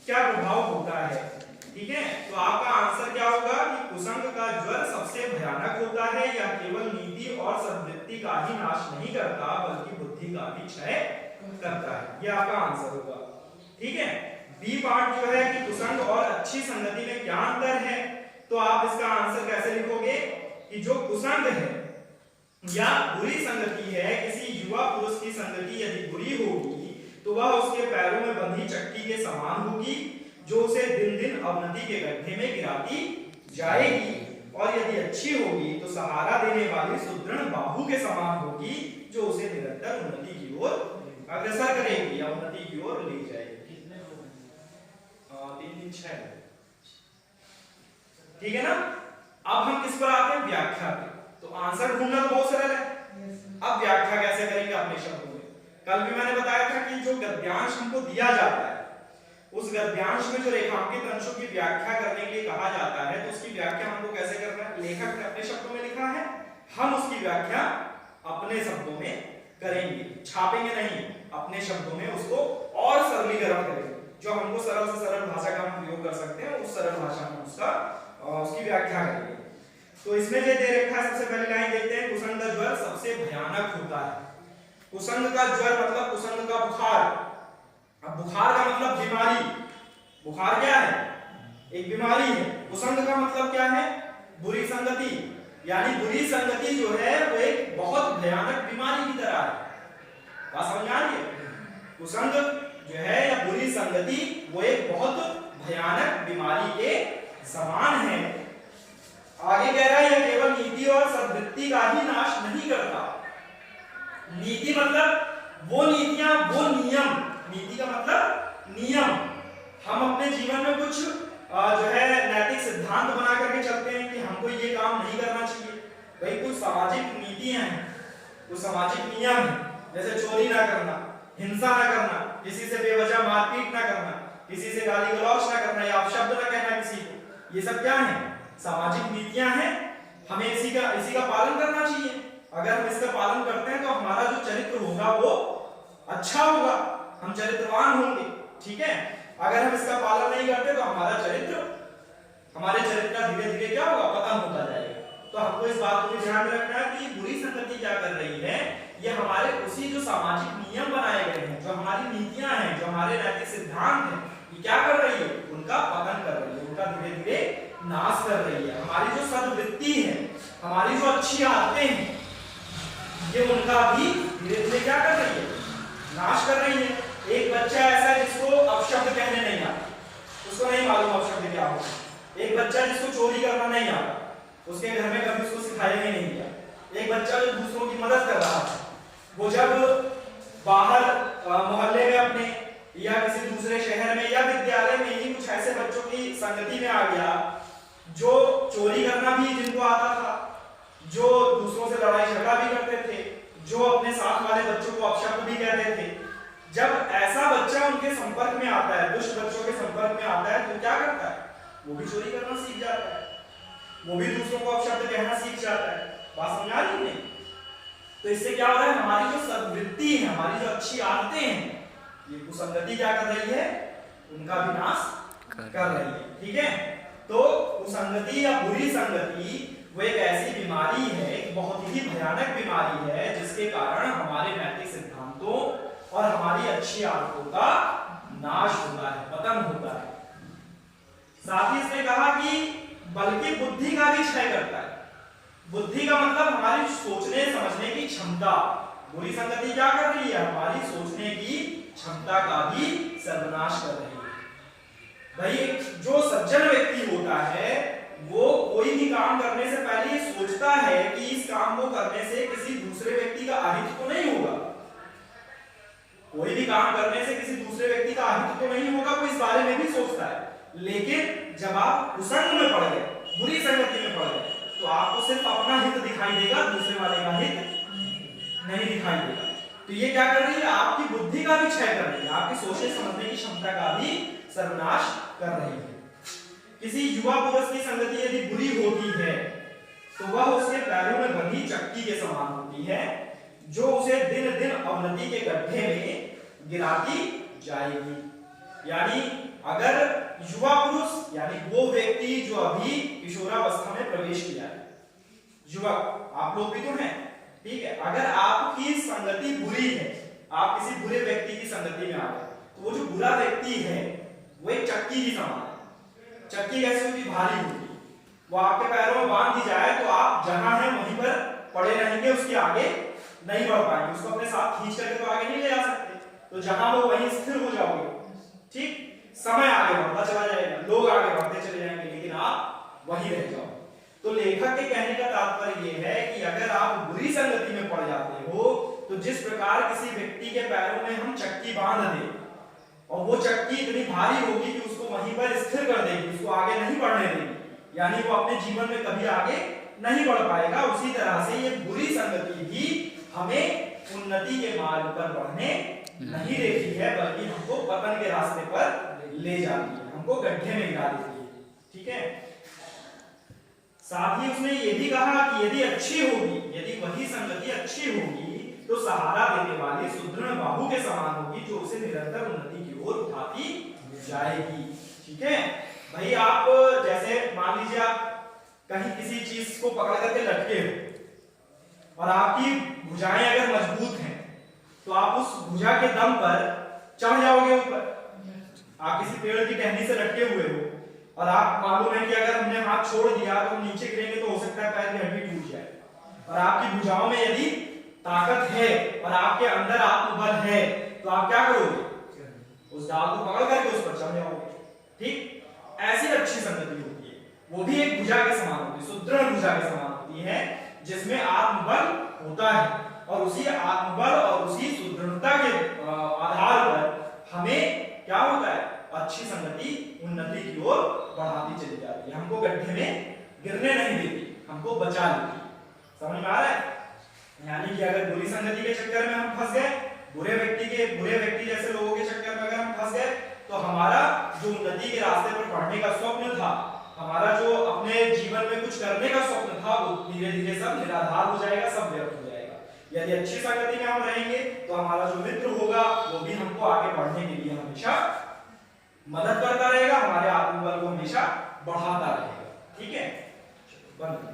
क्या प्रभाव होता है। ठीक है, तो आपका आंसर क्या होगा कि कुसंग का ज्वर सबसे भयानक होता है। यह केवल नीति और सद्वृत्ति का ही नाश नहीं करता बल्कि बुद्धि का भी क्षय करता है। यह आपका आंसर होगा। ठीक है, बी पार्ट जो है कि कुसंग और अच्छी संगति में क्या अंतर है, तो आप इसका आंसर कैसे लिखोगे कि जो कुसंग है या बुरी संगति है, किसी युवा पुरुष की संगति यदि बुरी होगी तो वह उसके पैरों में बंधी चक्की के समान होगी जो उसे दिन दिन अवनति के गड्ढे में गिराती जाएगी, और यदि अच्छी होगी तो सहारा देने वाली सुदृढ़ बाहु के समान होगी जो उसे निरंतर उन्नति की ओर अग्रसर करेगी या उन्नति की ओर ले जाएगी। कितने लोग? 3-6। ठीक है ना। अब हम किस पर आते हैं? व्याख्या पे। तो आंसर ढूंढना तो बहुत सरल है। अब व्याख्या कैसे करेंगे अपने शब्दों में। कल भी मैंने बताया था कि जो गद्यांश हमको दिया जाता है उस गद्यांश में जो रेखांकित अंशों की व्याख्या करने के लिए कहा जाता है तो उसकी व्याख्या हमको कैसे करना है। लेखक ने अपने शब्दों में लिखा है, हम उसकी व्याख्या अपने शब्दों में करेंगे, छापेंगे नहीं, अपने शब्दों में उसको और सरलीकरण करेंगे। जो हमको सरल से सरल भाषा का हम प्रयोग कर सकते हैं उस सरल भाषा में उसकी व्याख्या करेंगे। तो इसमें जो दे रखा है, सबसे पहले लाइन देखते हैं, कुसंग का ज्वर सबसे भयानक होता है। कुसंग का ज्वर मतलब कुसंग का बुखार। अब बुखार का मतलब बीमारी। बुखार क्या है? एक बीमारी है। कुसंग का मतलब क्या है? बुरी संगति। यानी बुरी संगति जो है वो एक बहुत भयानक बीमारी की तरह है। बात समझ आ रही है? कुसंग जो है या बुरी संगति वो एक बहुत भयानक बीमारी के समान है। आगे कह रहा है यह केवल नीति और सद्वृत्ति का ही नाश नहीं करता। नीति मतलब वो नीतियां, वो नियम। नीति का मतलब नियम। हम अपने जीवन में कुछ जो है नैतिक सिद्धांत बना करके चलते हैं कि हमको ये काम नहीं करना चाहिए। भाई कुछ सामाजिक नीतियां हैं, कुछ सामाजिक नियम है, जैसे चोरी ना करना, हिंसा ना करना, किसी से बेवजह मारपीट ना करना, किसी से गाली गलौज ना करना या अपशब्द ना कहना किसी को। ये सब क्या है? सामाजिक नीतियां हैं। हमें इसी का पालन करना चाहिए। अगर हम इसका पालन करते हैं तो हमारा जो चरित्र होगा वो अच्छा होगा, हम चरित्रवान होंगे। ठीक है, अगर हम इसका पालन नहीं करते तो हमारे चरित्र का धीरे धीरे क्या होगा? पतन होता जाएगा। तो हमको इस बात को ध्यान में रखना है कि बुरी संगति क्या कर रही है, ये हमारे उसी जो सामाजिक नियम बनाए गए हैं, जो हमारी नीतियां हैं, जो हमारे नैतिक सिद्धांत हैं, ये क्या कर रही है? उनका पतन कर रही है, उनका धीरे धीरे नाश कर रही है। हमारी जो सद्वृत्ति है, हमारी जो अच्छी आदतें हैं, ये उनका भी धीरे धीरे क्या कर रही है? नाश कर रही है। एक बच्चा ऐसा है जिसको अपशब्द कहने नहीं आता, उसको नहीं मालूम अपशब्द क्या होता है। एक बच्चा जिसको चोरी करना नहीं आता, उसके घर में कभी उसको सिखाया ही नहीं गया। एक बच्चा जो दूसरों की मदद कर रहा है, वो जब बाहर मोहल्ले में अपने या किसी दूसरे शहर में या विद्यालय में ही कुछ ऐसे बच्चों की संगति में आ गया जो चोरी करना भी जिनको आता था, जो दूसरों से लड़ाई झगड़ा भी करते थे, जो अपने साथ वाले बच्चों को अपशब्द भी कहते थे। जब ऐसा बच्चा उनके संपर्क में आता है, दुष्ट बच्चों के संपर्क में आता है, तो क्या करता है? वो भी चोरी करना सीख जाता है, वो भी दूसरों को अपशब्द कहना सीख जाता है। बात समझ आ रही है? तो इससे क्या हो रहा है? हमारी जो सद्वृत्ति है, हमारी जो अच्छी आदतें हैं, ये कुसंगति क्या कर रही है? उनका विनाश कर रही है। ठीक है, तो कुसंगति या बुरी संगति वो एक ऐसी बीमारी है, एक बहुत ही भयानक बीमारी है, जिसके कारण हमारे नैतिक सिद्धांतों और हमारी अच्छी आदतों का नाश होता है, पतन होता है। साथ ही इसने कहा कि बल्कि बुद्धि का भी क्षय करता है। बुद्धि का मतलब हमारी सोचने समझने की क्षमता। बुरी संगति क्या कर रही है? हमारी सोचने की क्षमता का भी सर्वनाश कर रही है। भाई जो सज्जन व्यक्ति होता है वो कोई भी काम करने से पहले ये सोचता है कि इस काम को करने से किसी दूसरे व्यक्ति का अहित तो नहीं होगा। कोई भी काम करने से किसी दूसरे व्यक्ति का अहित तो नहीं होगा, वो इस बारे में भी सोचता है। लेकिन जब आप कुसंग में पड़ गए, बुरी संगति में पड़ गए, तो आपको सिर्फ अपना हित दिखाई देगा, दूसरे वाले का हित नहीं दिखाई देगा। तो ये क्या कर रही है? आपकी बुद्धि का भी क्षय कर रही है, आपकी सोचने समझने की क्षमता का भी सर्वनाश कर रही है। किसी युवा पुरुष की संगति यदि बुरी होती है तो वह उसके पैरों में बंधी चक्की के समान होती है, जो उसे दिन दिन अवनति के गड्ढे में गिराती जाएगी। यानी अगर युवा पुरुष यानी वो व्यक्ति जो अभी किशोरावस्था में प्रवेश किया है, युवक आप लोग भी तो हैं, ठीक है, अगर आपकी संगति बुरी है, आप किसी बुरे व्यक्ति की संगति में आ गए, तो वो जो बुरा व्यक्ति है वो एक चक्की की समान है। चक्की कैसे होती, भारी होती, वो आपके पैरों में बांध दी जाए तो आप जहां हैं वहीं पर पड़े रहेंगे, उसके आगे नहीं बढ़ पाएंगे, उसको अपने साथ खींच करके तो आगे नहीं ले जा सकते, तो जहां वो वहीं स्थिर हो जाओगे, ठीक, समय आगे बढ़ता चला जाएगा, लोग आगे बढ़ते चले जाएंगे, लेकिन आप वहीं रह जाओ। तो लेखक के कहने का तात्पर्य यह है कि अगर आप बुरी संगति में पड़ जाते हो, तो जिस प्रकार किसी व्यक्ति के पैरों में हम चक्की बांध दें और वो चक्की इतनी भारी होगी कि उसको वहीं पर स्थिर कर देगी, उसको आगे नहीं बढ़ने देगी, यानी वो अपने जीवन में कभी आगे नहीं बढ़ पाएगा, उसी तरह से ये बुरी संगति भी हमें उन्नति के मार्ग पर बढ़ने नहीं देती है, बल्कि हमको पतन के रास्ते पर ले जाती है, हमको गड्ढे में गिरा देती है, ठीक है। साथ ही उसने ये भी कहा कि यदि अच्छी होगी, यदि वही संगति अच्छी होगी तो सहारा देने वाली सुदृढ़ बाहु के समान होगी, जो उसे निरंतर उन्नति की ओर उठाती जाएगी, ठीक है। भाई आप जैसे मान लीजिए आप कहीं किसी चीज को पकड़ करके लटके हो और आपकी भुजाएं अगर मजबूत हैं तो आप उस भुजा के दम पर चढ़ जाओगे ऊपर। आप किसी पेड़ की टहनी से लटके हुए हो और आप मालूम है कि अगर हमने हाथ छोड़ दिया तो हम नीचे गिरेंगे तो हो सकता है पैर की हड्डी टूट जाए, और आपकी भुजाओं में यदि ताकत है और आपके अंदर आत्मबल है तो आप क्या करोगे, उस डाल को पकड़ करके उस पर चढ़ जाओगे, ठीक। ऐसी अच्छी संगति होती है, वो भी एक भुजा के समान होती है, सुदृढ़ भुजा के समान होती है, जिसमें आत्मबल होता है, और उसी आत्मबल और उसी सुदृढ़ता के आधार पर हमें क्या होता है, अच्छी संगति उन्नति की ओर बढ़ाती चली जाती है, हमको गड्ढे में गिरने नहीं देती, हमको बचा लेती। समझ में आ रहा है? यानी कि अगर बुरी संगति के चक्कर में हम फंस गए, बुरे व्यक्ति जैसे लोगों के चक्कर में अगर हम फंस गए, तो हमारा जो उन्नति के रास्ते पर बढ़ने का स्वप्न था, हमारा जो अपने जीवन में कुछ करने का स्वप्न था, वो धीरे धीरे सब निराधार हो जाएगा, सब व्यर्थ हो जाएगा। यदि अच्छी संगति में हम रहेंगे तो हमारा जो मित्र होगा वो भी हमको आगे बढ़ने के लिए हमेशा मदद करता रहेगा, हमारे आत्मबल को हमेशा बढ़ाता रहेगा, ठीक है। बंद।